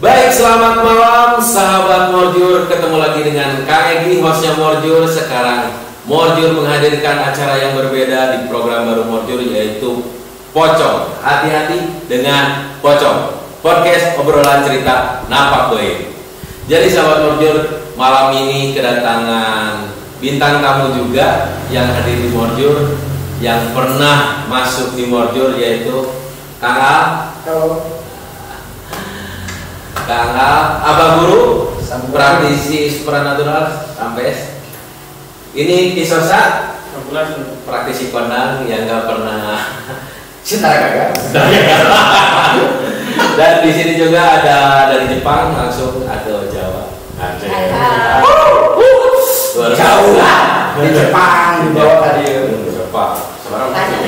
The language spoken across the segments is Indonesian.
Baik, selamat malam sahabat Morjur. Ketemu lagi dengan Kang Egi, hostnya Morjur. Sekarang Morjur menghadirkan acara yang berbeda di program baru Morjur, yaitu Pocong. Hati-hati dengan Pocong, podcast obrolan cerita napak goib. Jadi sahabat Morjur, malam ini kedatangan bintang tamu juga yang hadir di Morjur, yang pernah masuk di Morjur, yaitu Kang Al. Halo. Kang Al, Abah Guru, praktisi supranatural, Ampes. Ini Kisosa, praktisi kondang yang nggak pernah Cintara kagak. Dan di sini juga ada dari Jepang, langsung atau Jawa. Jauh lah. Di Jepang dibawa tadi. Jepang. Sekarang naik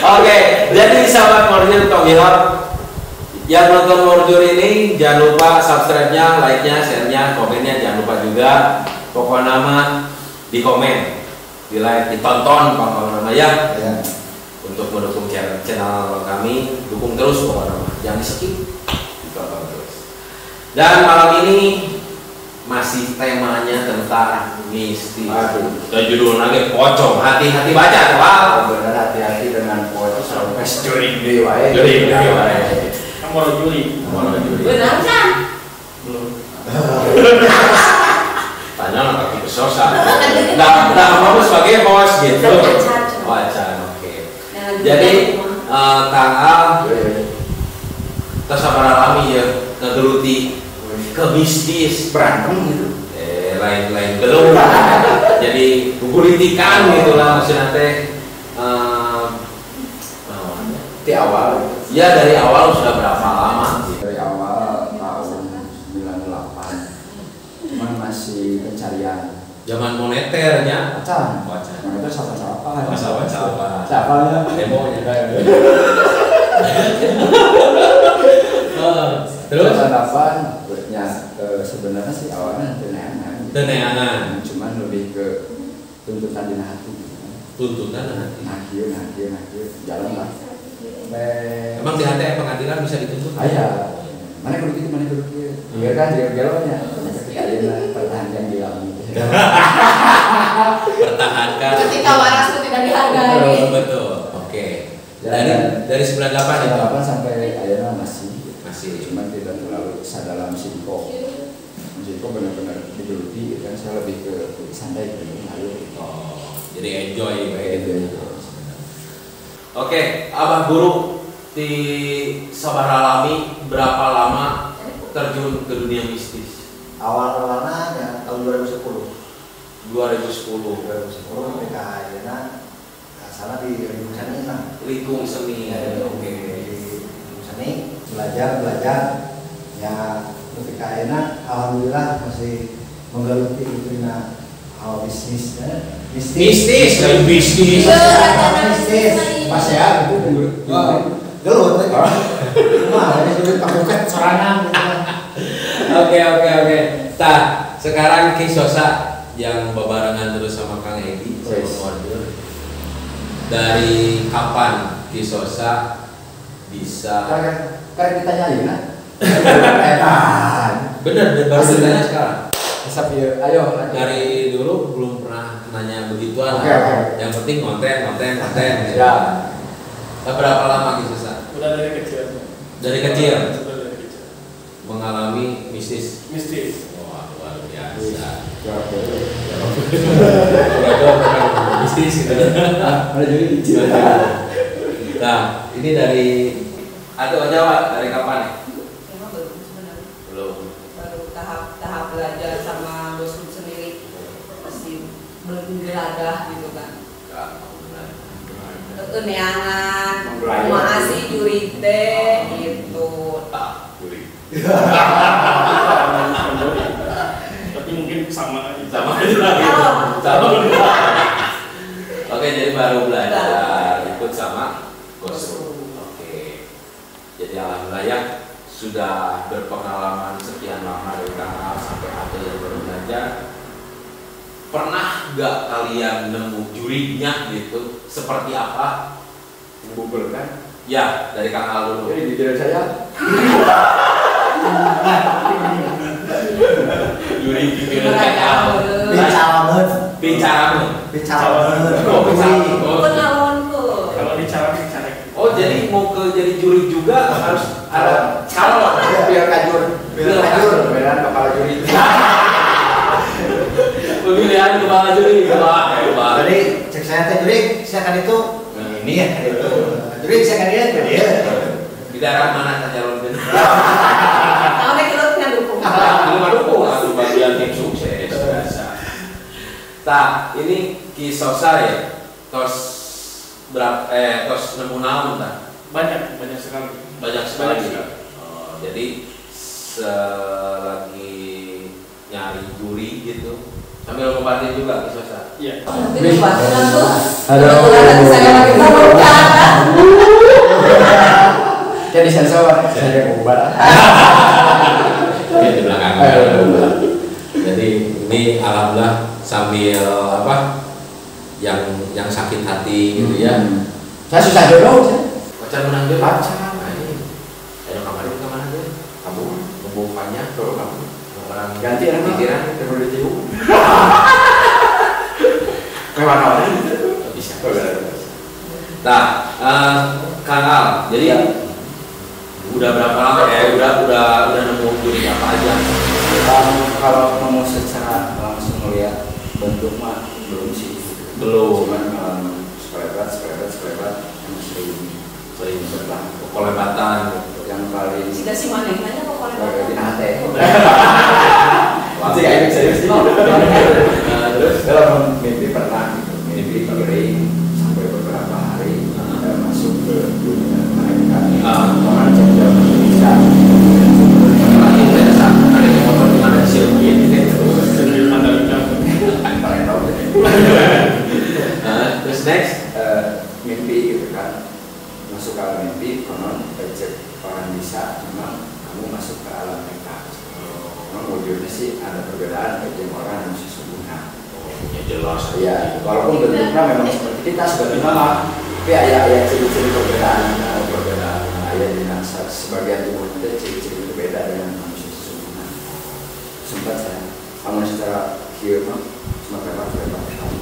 Oke, jadi sahabat Morjur Tomilar yang nonton Morjur ini jangan lupa subscribe-nya, like-nya, share-nya, komennya jangan lupa juga. Pokok nama di komen, di like, ditonton pokok nama ya. Untuk mendukung channel kami, dukung terus pokok nama, jangan di skip, ditonton terus. Dan malam ini masih temanya tentang mistis. Dan judul lagi Pocong. Hati-hati baca, Pak. Benar, hati-hati dengan pocong sampai jurik dewa. Jurik dewa. Kamu mau juri? Benar kan? Belum. Tanya lah kaki kesosa. Nah, kamu sebagai host gitu. Wacan, oke. Jadi Kang Al tersabar alami ya, ngegeluti ke mistis, Berantem gitu. lain-lain belum. Jadi politikan gitulah maksudnya teh. Di awal. Ya dari awal sudah berapa lama? Dari awal tahun 98. Cuman masih pencarian. Zaman moneternya. Wacan. Wacan. Nah, itu siapa-siapa. Siapa-siapa. Siapanya? Demonya. Terus? 98. Ya, sebenarnya sih awalnya teneangan. Teneangan. Cuman lebih ke tuntutan di hati. Tuntutan hati. Nakir, jalan lah. Emang di hati pengadilan bisa dituntut? Ayah, mana kudu gitu. Iya kan, dia-dianya. Kalian pertahankan di dalam. Pertahankan. Ketika waras itu tidak dihargai. Betul. Oke. Dari 98 itu. 98 sampai akhirnya masih. Cuma tidak terlalu dalam Singko benar-benar digeluti kan, saya lebih ke santai gitu. Jadi enjoy gitu. Oke, Abah Guru di Sabar Alami berapa lama terjun ke dunia mistis? Awal-awalnya ya tahun 2010 ketika akhirnya sana di Litung Seni lah. Litung Seni. Oke. Di Litung Seni belajar ya, ketika akhirnya alhamdulillah masih menggeluti itu hal bisnis ya. Mistis. Pas ya itu gelut lagi. Wah, ini sulit pakai sorangan. Oke. Nah, sekarang Kisosa yang bebarengan terus sama Kang Egi, dari kapan Kisosa bisa? Kan kita nyari kan? Bener, baru ditanya sekarang. Ayo. Dari dulu belum pernah nanya begituan. Oke. Yang penting konten. Ya. Berapa lama Kisosa? Udah dari kecil. Dari kecil Sudah dari kecil. mengalami mistis. Wah, luar biasa. Mistis gitu. Ada jadi kecil. Nah, ini dari Jawa dari kapan nih? Memang belum sebenarnya. Belum. Baru tahap belajar sama dosen sendiri, masih belum geladah gitu kan. Neangan, masih juri teh gitu. Tapi mungkin sama aja. Sama. Oke, jadi baru belajar ikut sama Gosu. Oke. Jadi alhamdulillah ya sudah berpengalaman sekian lama dari Kang Al sampai ada yang baru belajar. Pernah nggak kalian nemu jurinya gitu? Seperti apa Google kan? Ya, dari Kang Al dulu. Jadi jujur saya. Juri pikiran Kang Al. Bicaramen. Bicaramen. Bicaramen. Oh, bicaramen. Penalonku. Kalau bicara bicara. Oh, jadi mau ke jadi juri juga harus ada calon. Biar kajur. Biar kajur. Pemilihan kepala juri. Pemilihan kepala juri. Wah, hebat. Jadi cek saya teh juri, saya kan itu ini ya kan itu. Juri saya kan dia. Di daerah mana calon itu? Kalau naik kita punya dukung. Belum dukung atau bagian tim sukses biasa. Nah, ini kisah saya tos berapa tos nemu naon tah? Banyak sekali. Banyak sekali. Oh, jadi selagi nyari juri gitu sambil ngobatin juga kisah saya. Iya. Nanti dibaturan tuh. Halo. Kebetulan saya lagi berbicara. Jadi sensor saya ubah. Oke, di belakang. Jadi ini alhamdulillah sambil apa yang sakit hati gitu ya. Saya susah jodoh saya. Pacar menang dia Pacar. Nah, ini. Ayo kemarin kemana dia? Kamu membukannya kalau kamu orang Ganti orang pikiran terus ditiup. mewah orang bisa. Nah, Kang Al, jadi udah berapa lama udah nemu juri apa aja? Kalau mau secara langsung melihat bentuk mah belum sih. Belum. Cuman sekelebat yang sering berlaku. Kolebatan. Yang paling Tidak sih mana nanya kok kalau di hati. Wah, Ini serius sih. Terus Dalam mimpi pernah gitu, mimpi kering sampai beberapa hari masuk ke dunia mereka. Orang cek bisa. lagi biasa ada yang motor di mana sih gitu. Dari Mandalika. Paling tahu deh. Terus next Mimpi gitu kan, masuk ke alam mimpi, konon cek orang bisa, memang kamu masuk ke alam mereka. Memang wujudnya sih ada perbedaan bagi orang yang sesungguhnya. ya jelas. Ya, walaupun bentuknya memang seperti kita sebagai nama, tapi ada ciri-ciri perbedaan. Ada di sebagian tubuh kita ciri-ciri berbeda dengan manusia sesungguhnya. Sempat saya, namun secara kieu cuma lebar.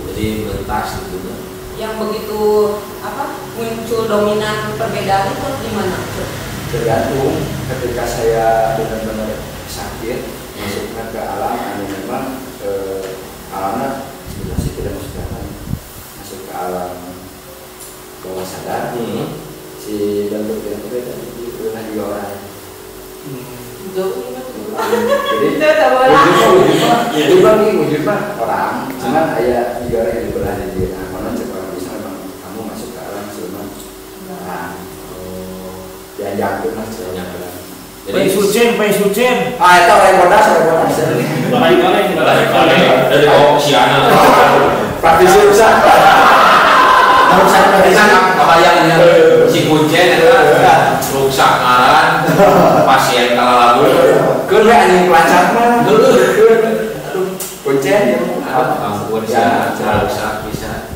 Jadi melintas gitu kan. yang begitu apa muncul dominan perbedaan itu gimana? Tergantung ketika saya benar-benar sakit masuknya ke alam anu memang alamnya sebenarnya sih tidak masuk ke alam, masuk ke alam bawah sadar. Si bentuk yang berbeda itu juga orang. Jadi wujud mah orang, cuman ada tiga orang yang berbeda di dia. Konon seorang bisa memang kamu masuk ke alam siluman orang. Jangan mas, jangan. Jadi Sucin. Itu orang bodas. Balik-balik. dari kau siana. Praktisi rusak. Kalau saya Kita kebayangnya si kuncen itu kan rusak ngaran pasien kalah lagu. Kun we anjing pelacak mah. Dulu. Kuncen ya. Ampun ya, rusak bisa.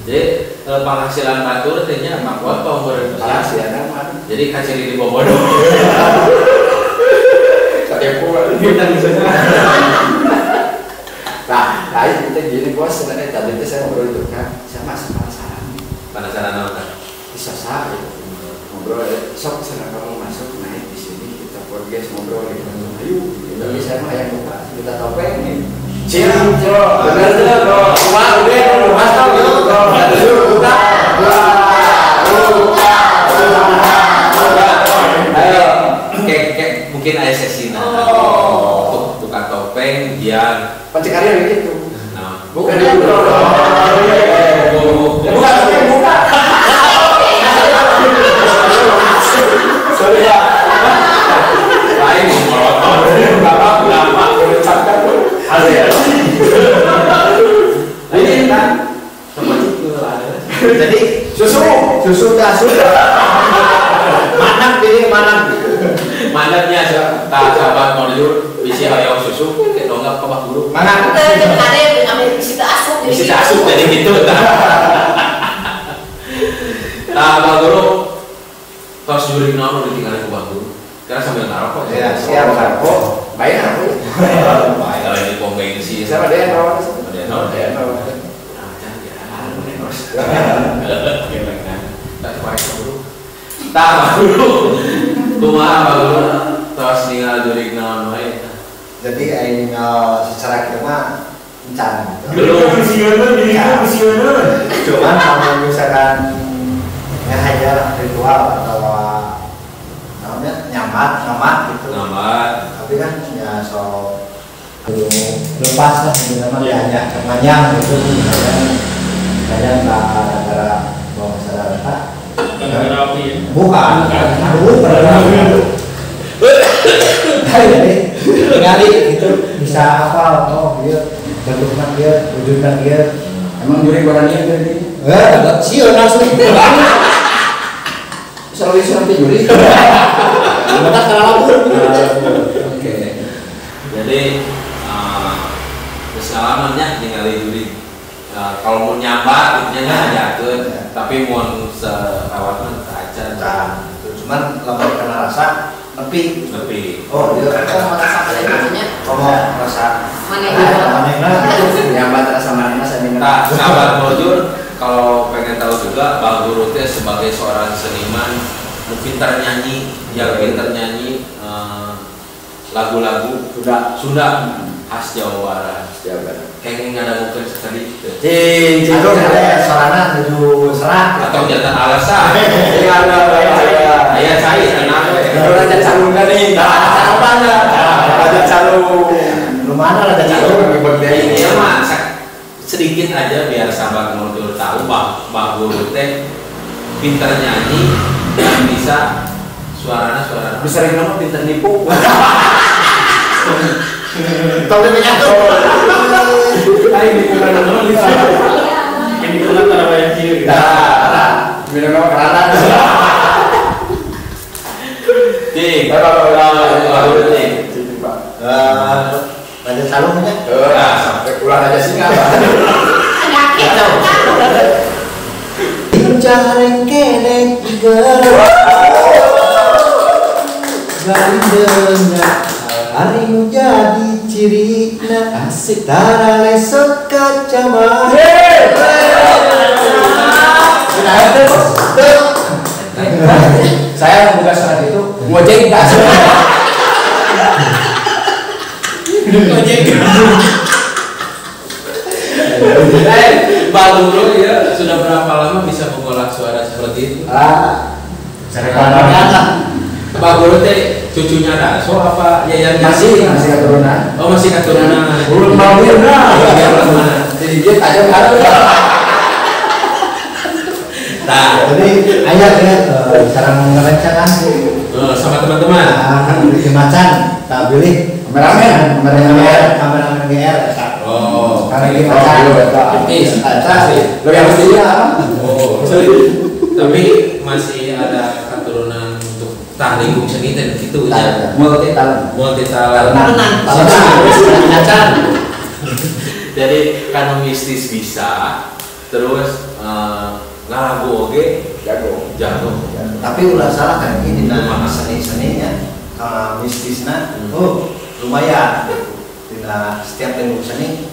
Jadi penghasilan batur ternyata mak potong Salah berusaha. sih ada mah. Jadi kaciri di bobodo. Kepo. Nah, itu gini bos, sebenarnya tadi itu saya ngobrol itu kan, saya masih Penasaran apa? bisa sah ngobrol sok sana kamu masuk naik di sini kita podcast ngobrol gitu ayo tapi saya mah yang buka kita topeng nih siap benar tuh bro wah udah mas tau gitu bro buka Ayo, kayak mungkin ada sesi untuk buka topeng biar pencarian gitu bukan itu itu bro bukan topeng buka sorry ya lain berapa berucapkan hasil ini kan tempat itu jadi susu manatnya sahabat modul bisi ayam susu kayak donggap ke bak guru mana Ada yang ambil di situ asup bisi asup jadi gitu Nah, Pak Guru, tos juri naon ditinggalin ku Pak Guru. Karena sambil ngarokok. Ya, siap ngarokok. Bayar aku. Baik kalau ini pom bensin. Siapa dia yang rawat? Ada yang rawat. Dia yang rawat. Tak Pak Guru. Kumaha Pak Guru? Tos tinggal juri naon wae. Jadi ini secara kira encan. Belum. Cuman kalau misalkan ngajar ritual atau namanya nyamat gitu. Ngambat. Tapi kan ya so lepas lah sebenarnya hanya kemanjang gitu kadang gara-gara bawa masyarakat Gara-gara api ya. bukan jadi kali itu bisa apa dia bentuknya dia wujudnya dia Emang juri korannya jadi siun langsung selalu sampai juri. kita kalah pun Oke. Jadi kesalahannya ningali juri. Kalau mau nyambat itu nya ajakeun, tapi mau seawatna aja. cuman lama kena rasa tapi Oh, dia Mau rasa maksudnya? rasa Manehna. Nyambat rasa mana saya Nah, sahabat Mojur, kalau pengen tahu juga Bang Guru teh sebagai seorang seniman pintar nyanyi, yang pintar nyanyi lagu-lagu Sunda khas Jawa Barat. Kayaknya nggak ada mungkin sekali. aduh sarana menuju serat Atau jantan alasan. Ayah cair tenang. Raja calung kan nih. Raja calung. lumana ada calon Ini mah sedikit aja biar sahabat Mojur tahu Bang Guru teh pintar nyanyi dan bisa suaranya. Bisa nama pintar nipu. tahu dia menyatu Ayo nipu kan nama bisa. Ini pulang antara bayang kiri. Bila nama kerana. Cing, ada calonnya Sampai pulang aja sih nggak. jareng kelek garindengna hari jadi cirina asik tara lesok kacamata Saya membuka surat itu ngojek nggak? Bang Guru ya sudah berapa lama bisa mengolah suara seperti itu? Bang Guru teh cucunya Daso apa Yayan Masih keturunan. Oh masih keturunan. Belum mau Jadi dia tajam harus. Nah, jadi ayah ya sekarang ngerencanakan sama teman-teman. di macan tak pilih kameramen GR Oh, karena di macan Lo yang mestinya apa? oh. Tapi masih ada keturunan untuk lingkung seni dan gitu ya. Multi talent. Multi talent. macan Jadi karena mistis bisa, terus lagu oke Jago. jago. tapi ulah salah kan ini nah seninya kalau mistisnya lumayan tidak setiap ilmu seni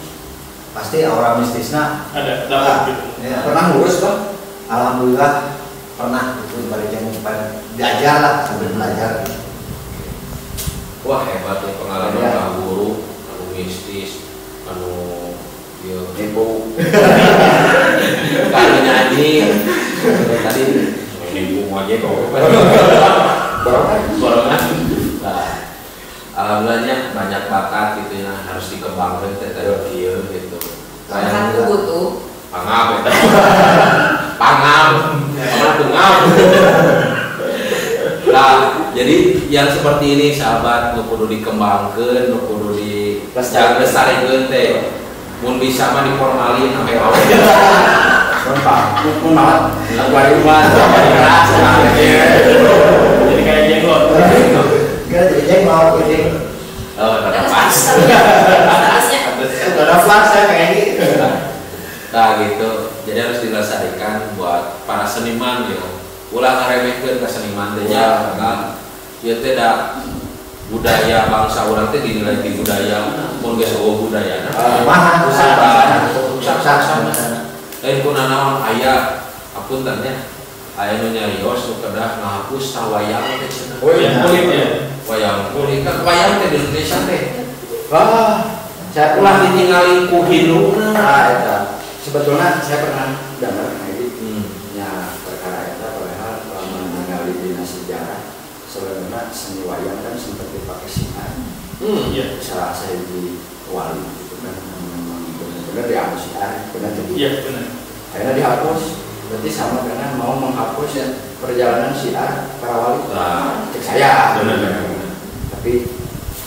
pasti aura mistisnya Ada dapat gitu. ya, Pernah ngurus Bang? alhamdulillah pernah itu balik yang belajar lah sambil belajar Wah hebat ya pengalaman Ya. Bang Guru, anu mistis, anu dia Nipu. kali nyanyi tadi nipu aja kok. Borongan. Nah, alhamdulillahnya banyak bakat gitu ya harus dikembangkan teh dia gitu. Kan tuh butuh. Pangap eta. Pangap. Pangap. Nah, jadi yang seperti ini sahabat nu kudu dikembangkan, nu kudu dilestarikan teh. Mun bisa mah diformalin sampai awal. Pun malah lagu rumah. Keras Jadi kayak jenggot. kita jadi mau ini Oh, ada pas. Terusnya. udah ada flash saya kayak ini Nah, gitu. Jadi harus dilestarikan buat para seniman gitu. Ulah ngaremehkeun ka seniman teh nya kan. Ieu teh da budaya bangsa urang teh dinilai di budaya mun geus eueuh budayana. Mahal Usah-usah. Lain kuna naon aya apunten nya. Aya nu nyarios nu kedah ngahapus tawayang teh cenah. Oh iya. Kulit ya. Wayang kulit kan wayang teh di Indonesia teh. Wah, saya Ulah pernah ditinggali ku hinungna. eta. Sebetulnya saya pernah dengar Hmm. ya perkara eta padahal mengenali dina sejarah sebenarnya seni wayang kan sempat dipakai siar. Iya. Salah saya di wali gitu kan memang benar-benar dihapus siar, benar jadi. Iya, benar. Akhirnya dihapus, berarti sama dengan mau menghapus ya perjalanan siar para wali. Nah, Cek saya. benar. Tapi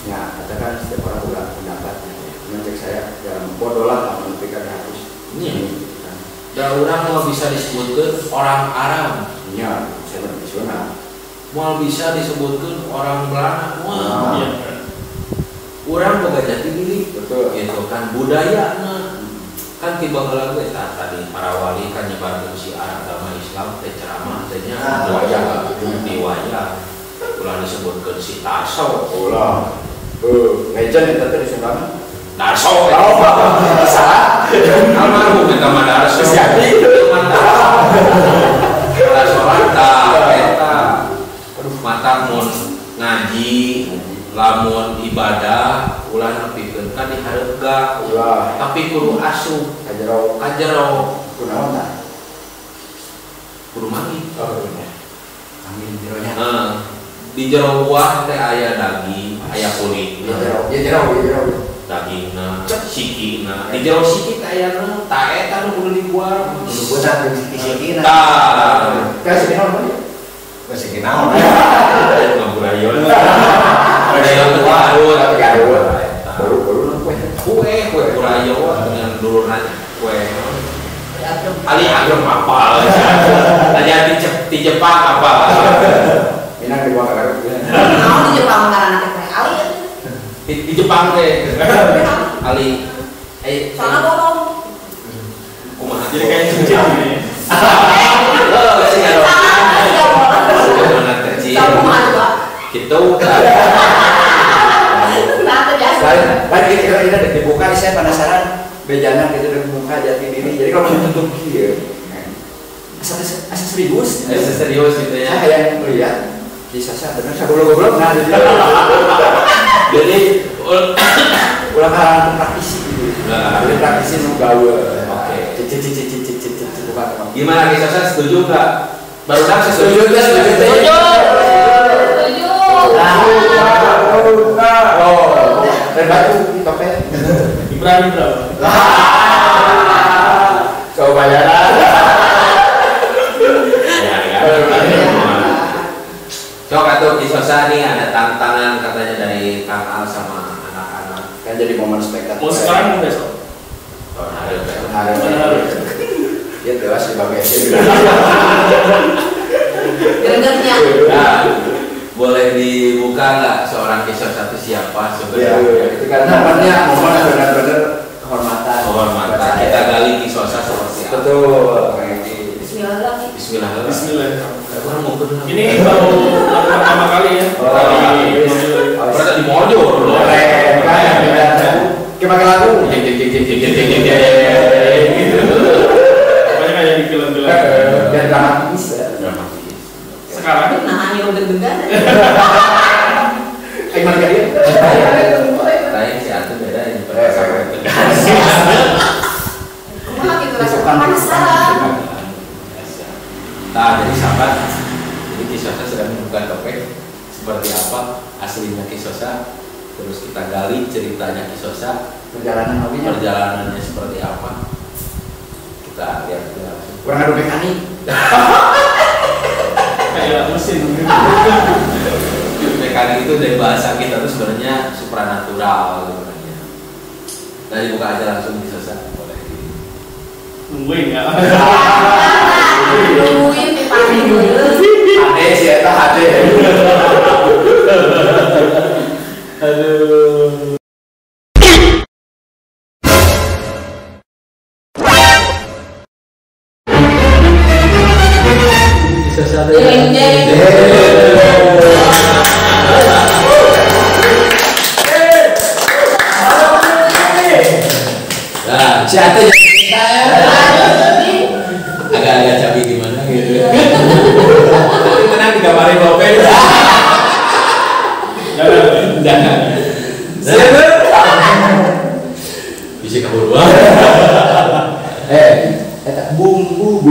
ya katakan setiap orang udah pendapatnya. Cuman cek saya dalam bodoh lah kalau ketika dihapus. Iya. Da urang mau bisa disebutkeun orang Arab, Iya, saya tradisional. mau bisa disebutkeun orang Belanda, Ah. Iya. urang boga jati diri. Betul. Gitu kan budayana. Kan tiba heula ge tadi para wali kan nyebarkeun syiar agama Islam teh ceramah teh nya wayang di wayang. Ulah disebutkeun si Tarso. Ulah. Legend itu tradisional. Darso. Salah. Almarhum kita mah Darso. Siapa itu? Darso rata, eta. Mata mun ngaji, lamun ibadah, ulah nepikeun kan dihareuga. Ulah. Tapi kudu asup, Kajero. kajero, Kunaon tah? kudu mangi. Oh iya. Amin jeronya. Di jero buah teh aya daging, aya kulit, Jero. Ya jero. dagingna, sikina. Di jero siki teh aya nu, ta eta nu kudu dibuang. Kudu budak jeung siki-sikina. Tah, Kasih naon ya? Masih kinaon. ngaburayon. Ngaburayon teh garut, Garut. Eta. Baru kue. Kue kurayon dengan dulurna kue. Ali agrem apal. Tanya di Jepang apa? Minang di bawah garut. Mau di Jepang karena anak teh ali ya. Di Jepang teh. Ali Soalnya bohong. kumaha Jadi kayak cincin gini. anak kecil. Kamu mah juga. Gitu. Nah, terbiasa. Lagi ini dibuka saya penasaran bejana gitu dan buka jati diri. Jadi kalau menutup gitu, asa serius. Serius gitu ya. Saya yang melihat kisah saya benar saya goblok-goblok nah Jadi ulang hal praktisi gitu. Nah. Jadi praktisi nu gawe. Oke. Cicit buka. gimana kisah saya setuju nggak? Baru saya Setuju. Setuju. Oh, dan batu di topeng. Ibrahim berapa? Coba bayaran. Cok atau kisah saya nih ada tantangan katanya dari Kang Al sama anak-anak. Kan jadi momen spektakuler. Mau sekarang mau besok? Tahun hari Harus. Ya tewas di bagian sini. Dengernya. Nah, boleh dibuka nggak seorang kisah satu siapa Ya, sebenarnya? itu kan namanya momen benar-benar kehormatan. Kehormatan. Kita gali kisah seperti apa? Betul, kayak gitu. Bismillahirrahmanirrahim. Bismillah. Bismillah. Orang mau kenal. Ini baru pertama kali ya. Oh, Dari iya. mobil. Berarti di Mojo. Keren kan? Kita pakai lagu. Pokoknya kayak di film-film. Dan dramatis ya. Sekarang Nah, hanya udah degan. Gimana kan dia? Lain si Atu beda ini Kumaha gitu rasa penasaran. Nah, jadi sahabat, jadi Kisosa sedang membuka topeng seperti apa aslinya Kisosa, terus kita gali ceritanya Kisosa, Perjalanan hobinya. perjalanannya seperti apa. Kita lihat dulu langsung. Kurang ada mekanik. kayak mesin. Mekanik itu dari bahasa kita itu sebenarnya supranatural sebenarnya. Nah, dibuka aja langsung Kisosa, boleh. Nungguin ya. Nungguin dipanggil dulu. Ade sih, eta ade. Aduh. Jeng jeng. Nah, si Ate agak-agak cabi gimana gitu. Tapi tenang digambarin Bopen. Jangan. Bisa keburuan. Bumbu.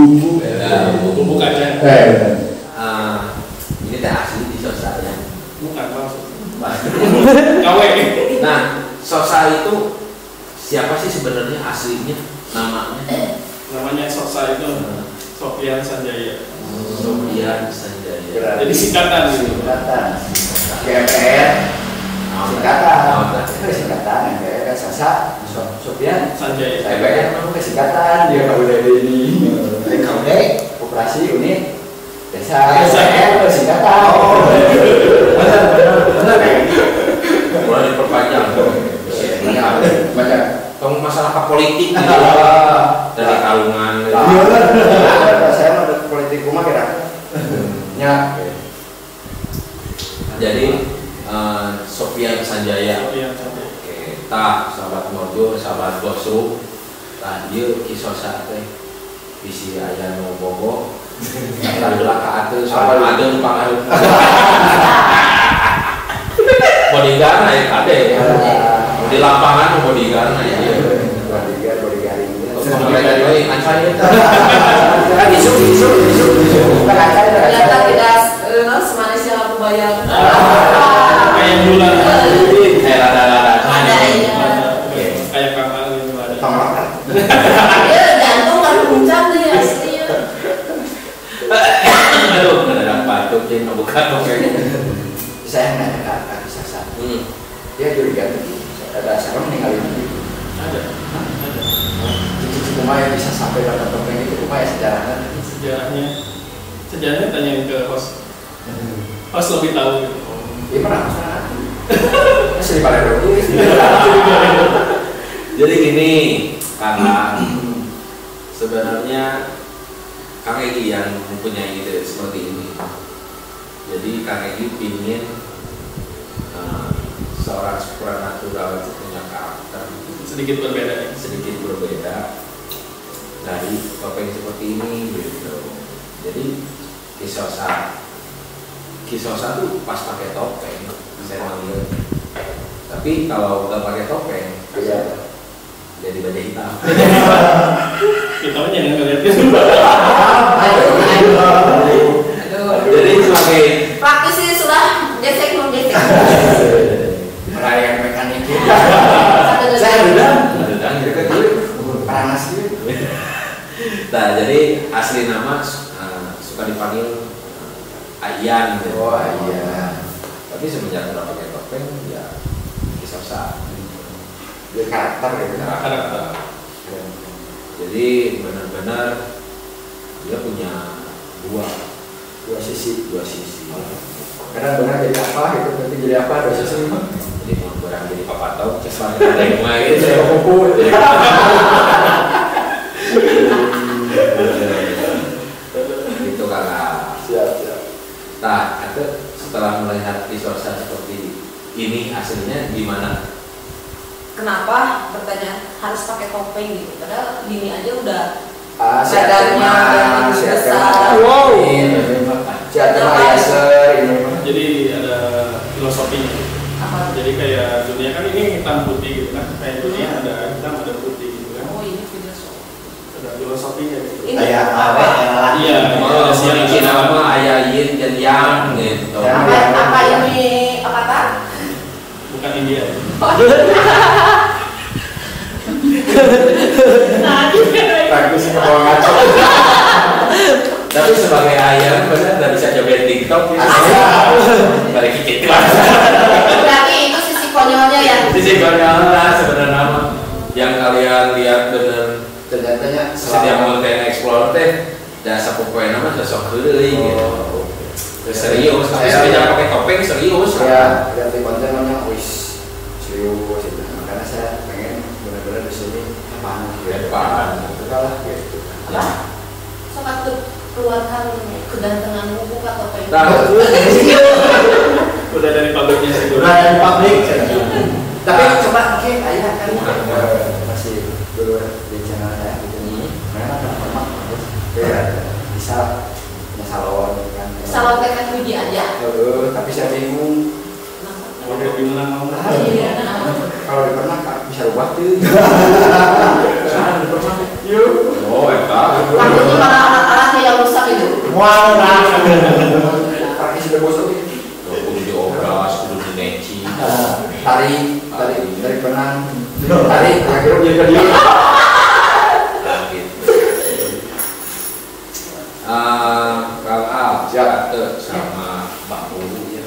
Bumbu kacang. Ini teh asli di Sosa ya. Bukan maksudnya. Kawe. Nah, Sosa itu siapa sih sebenarnya aslinya namanya? Namanya Sosa itu Sofian Sanjaya. Sofian Sanjaya. Jadi singkatan gitu. GPR. Singkatan. Nah, Singkatan. GPR Sasa. Sofian. Sanjaya. GPR memang kesingkatan. Dia kalau dari ini. KUD Operasi unit desa. Singkatan. boleh diperpanjang. Banyak. Kamu masalah apa politik gitu. Dari kalungan. Saya mau politik rumah kira. Ya. Jadi Sofian Sanjaya. Sofian Sanjaya. Oke, tah sahabat Morjo, sahabat Bosru. Tah ieu kisosa teh bisi aya nu bogo. Alhamdulillah ka atuh soal adeung pangaruh. Bodyguard aya kade. Di lapangan bodyguard aya ieu. Bodyguard ini. Mereka deui ancan eta. Kan isu. Kan ada. Ternyata tidak semanis yang aku bayang. Kayak bulan. Rada-rada. Ada ya. Kayak kamar gitu ada. Pamakan. Dia jantung kan puncak dia aslinya. Aduh, ada batuk jadi bukan oke. Saya nanya ke Kak Sasa. Dia curiga ada sarung ninggalin gitu. Ada. Cici rumah yang bisa sampai pada topeng itu rumah ya sejarahnya. Sejarahnya tanyain ke host. Host lebih tahu gitu. Dia pernah masalah. Masih di Palembang tulis. Jadi gini, karena sebenarnya Kang Egi yang mempunyai ide seperti ini. Jadi Kang Egi ingin seorang supranatural itu punya karakter Sedikit berbeda. sedikit berbeda dari topeng seperti ini gitu. Jadi Kisosa tuh pas pakai topeng saya manggil. Tapi kalau udah pakai topeng Iya. jadi baju hitam. Kita mah jangan ngeliatin. Jadi sebagai Praktis ini sudah gesek menggesek. Merayakan mekanik. Satu Saya udah. Dedang gitu. Dekat dulu. Panas gitu. Nah, jadi asli nama suka dipanggil Ayan gitu. Oh iya. Tapi semenjak udah pakai topeng ya Kisosa. Dia karakter gitu. Karakter. Jadi benar-benar dia punya Dua sisi. dua sisi. Kadang benar jadi apa gitu, nanti jadi apa dua sisi. Jadi mau berang jadi papatau, ceslan ada yang mah gitu. Saya kumpul. Gitu kakak. Siap. Nah, itu setelah melihat Kisosa seperti ini aslinya gimana? Kenapa pertanyaan harus pakai topeng gitu? Padahal gini aja udah Siap badannya udah besar. Wow. Siap laser ini. Jadi ada filosofinya. Apa? Jadi kayak dunia kan ini hitam putih gitu kan. Kayak dunia ada hitam ada putih gitu kan. Oh ini filosofi. Ada filosofinya gitu. Ini kayak apa Iya. Mau Ada memiliki nama ayah yin dan yang gitu. Ya. apa ini apa tak? Bukan India. Bagus sih kalau ngaco. Tapi sebagai ayah benar nggak bisa joget TikTok gitu. Balik kikit Berarti itu sisi konyolnya ya. Sisi konyol lah sebenarnya nama yang kalian lihat bener Ternyata setiap konten explore teh dasar pokoknya nama sosok deui gitu. Serius, tapi saya pakai topeng serius. saya lihat di konten namanya wis serius gitu. Makanya saya pengen benar-benar di sini depan Depan. itu lah gitu. Apa? Sok atuh keluarkan kedatanganmu buka atau apa ini? Nah, Udah dari pabriknya sih. Udah dari pabrik. Tapi coba oke ayah kan masih dulu di channel saya gitu. Memang ada format bagus. Bisa salon kan. Salon tekan puji aja. Tapi saya bingung. Mau di mana mau? Iya. Kalau di pernah bisa rubah tuh. sana di pernah. Yuk. Oh, eta. Takutnya malah alat-alatnya yang rusak itu. Wah, Pakai sudah bosok. Kudu diobras, kudu dineci. Tarik benang. Tarik kira-kira dia ke dia. Kang Al, Jate sama Mbak Ulu ya.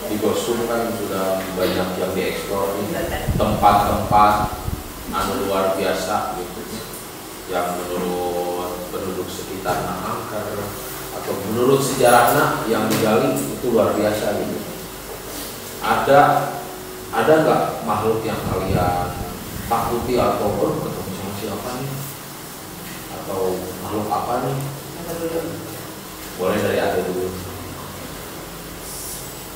Di Gosum kan sudah banyak yang dieksplor nih, tempat-tempat anu luar biasa gitu, yang menurut penduduk sekitar angker atau menurut sejarahnya yang digali itu luar biasa gitu. Ada nggak makhluk yang kalian takuti atau ketemu sama siapa nih? Atau makhluk apa nih? Boleh dari Ade dulu.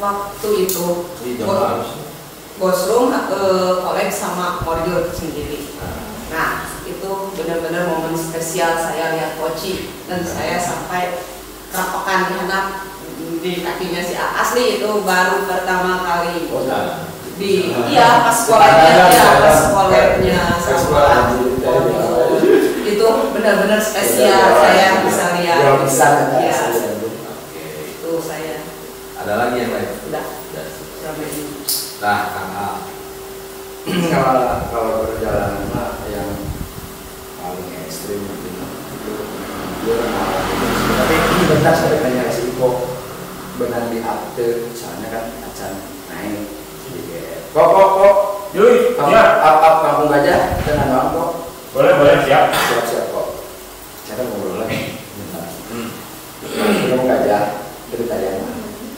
Waktu itu Ini jam harus. Gosrum kolek sama Morjur sendiri. Nah, itu benar-benar momen spesial saya lihat Poci dan saya sampai rapokan di anak di kakinya si asli itu baru pertama kali di iya pas koleknya sama itu benar-benar spesial saya bisa lihat. Ya, itu saya. Ada lagi yang lain? Udah. Sampai ini. Nah, Kang Al. Kalau perjalanan yang paling ekstrim itu dia tapi ini bentar saya tanya si Iko benar di update soalnya kan acan naik kok Yui, ya. up kampung gajah tenang doang kok Boleh, siap. siap kok saya kan ngobrol lagi bentar kampung gajah ceritanya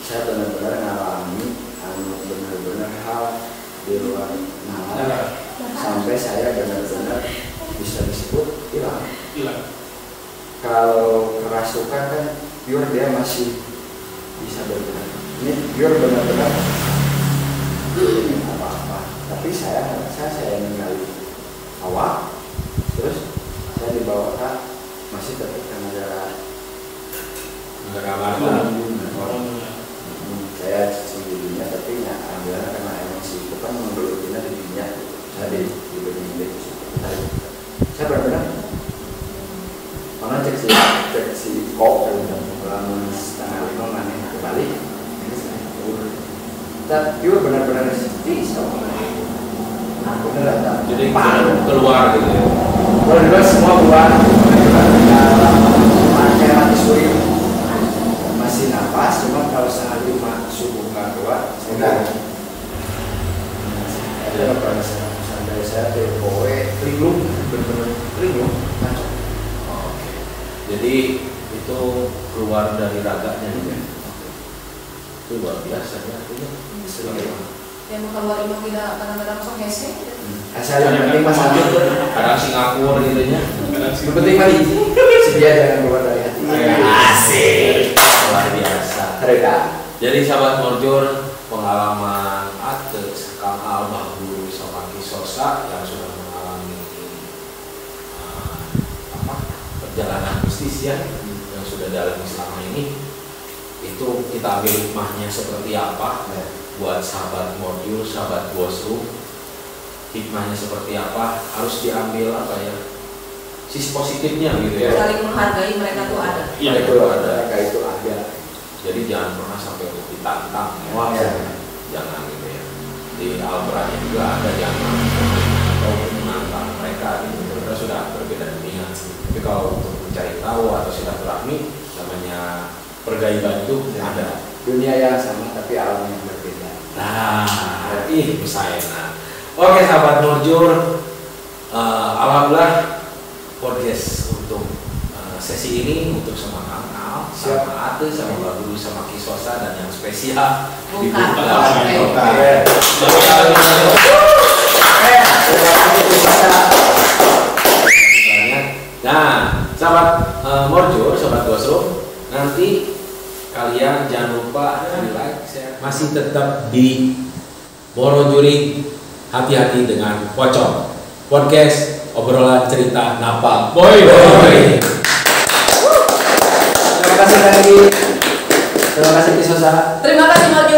saya benar-benar ngalami benar-benar hal di luar nalar sampai saya benar-benar bisa disebut hilang. Kalau kerasukan kan pure dia masih bisa bergerak. Ini pure benar-benar ini apa-apa. Tapi saya ningali awak, terus saya dibawa ke masih tetap ke negara saya sendirinya tapi ya alhamdulillah karena emosi itu kan membelutinya di dunia saya di dunia itu saya benar-benar mana cek si kok dalam setengah 5 mana kembali tapi benar-benar bisa benar Jadi keluar gitu ya. kalau dulu semua keluar pakai mati suri masih nafas cuma kalau setengah 5 subuh nggak keluar saya nggak ada pada sampai saya tekoe linglung benar-benar linglung kacau. Jadi itu keluar dari raganya gitu ya. Itu luar biasa ya artinya. Yang keluar itu tidak kadang-kadang sok hese. Asal yang penting masalah Kadang Singapura gitu nya. yang penting mah sedia jangan keluar dari hati. Asik. Luar biasa. Reda. Jadi sahabat Morjur, pengalaman Ates, Kang Al, Bahru, sama Kisosa yang sudah mengalami perjalanan mistis ya, yang sudah dalam selama ini, itu kita ambil hikmahnya seperti apa buat sahabat Morjur, sahabat Gosrum. Hikmahnya seperti apa, harus diambil apa ya, sisi positifnya gitu ya. Saling menghargai mereka tuh ada. Iya, Itu ada. mereka itu ada. Jadi jangan pernah sampai untuk ditantang ya. Wah, ya. Jangan gitu ya. Di Al-Qurannya juga ada jangan atau menantang mereka gitu. Mereka sudah berbeda dunia. Tapi kalau untuk mencari tahu atau silaturahmi, namanya pergaiban itu ada. Dunia yang sama tapi alam yang berbeda. Nah, itu saya. Nah. Oke sahabat Morjur, alhamdulillah podcast untuk sesi ini untuk sama Kang Al, sama Ate, sama Mbak Guru, sama Kisosa dan yang spesial dibuka. Nah, sahabat Morjur, sobat Gosro, nanti kalian jangan lupa like, share. Masih tetap di Morojuri, hati-hati dengan pocong. Podcast obrolan cerita napal. Boy. Terima kasih lagi. Terima kasih Kisosa. Terima kasih Morjur.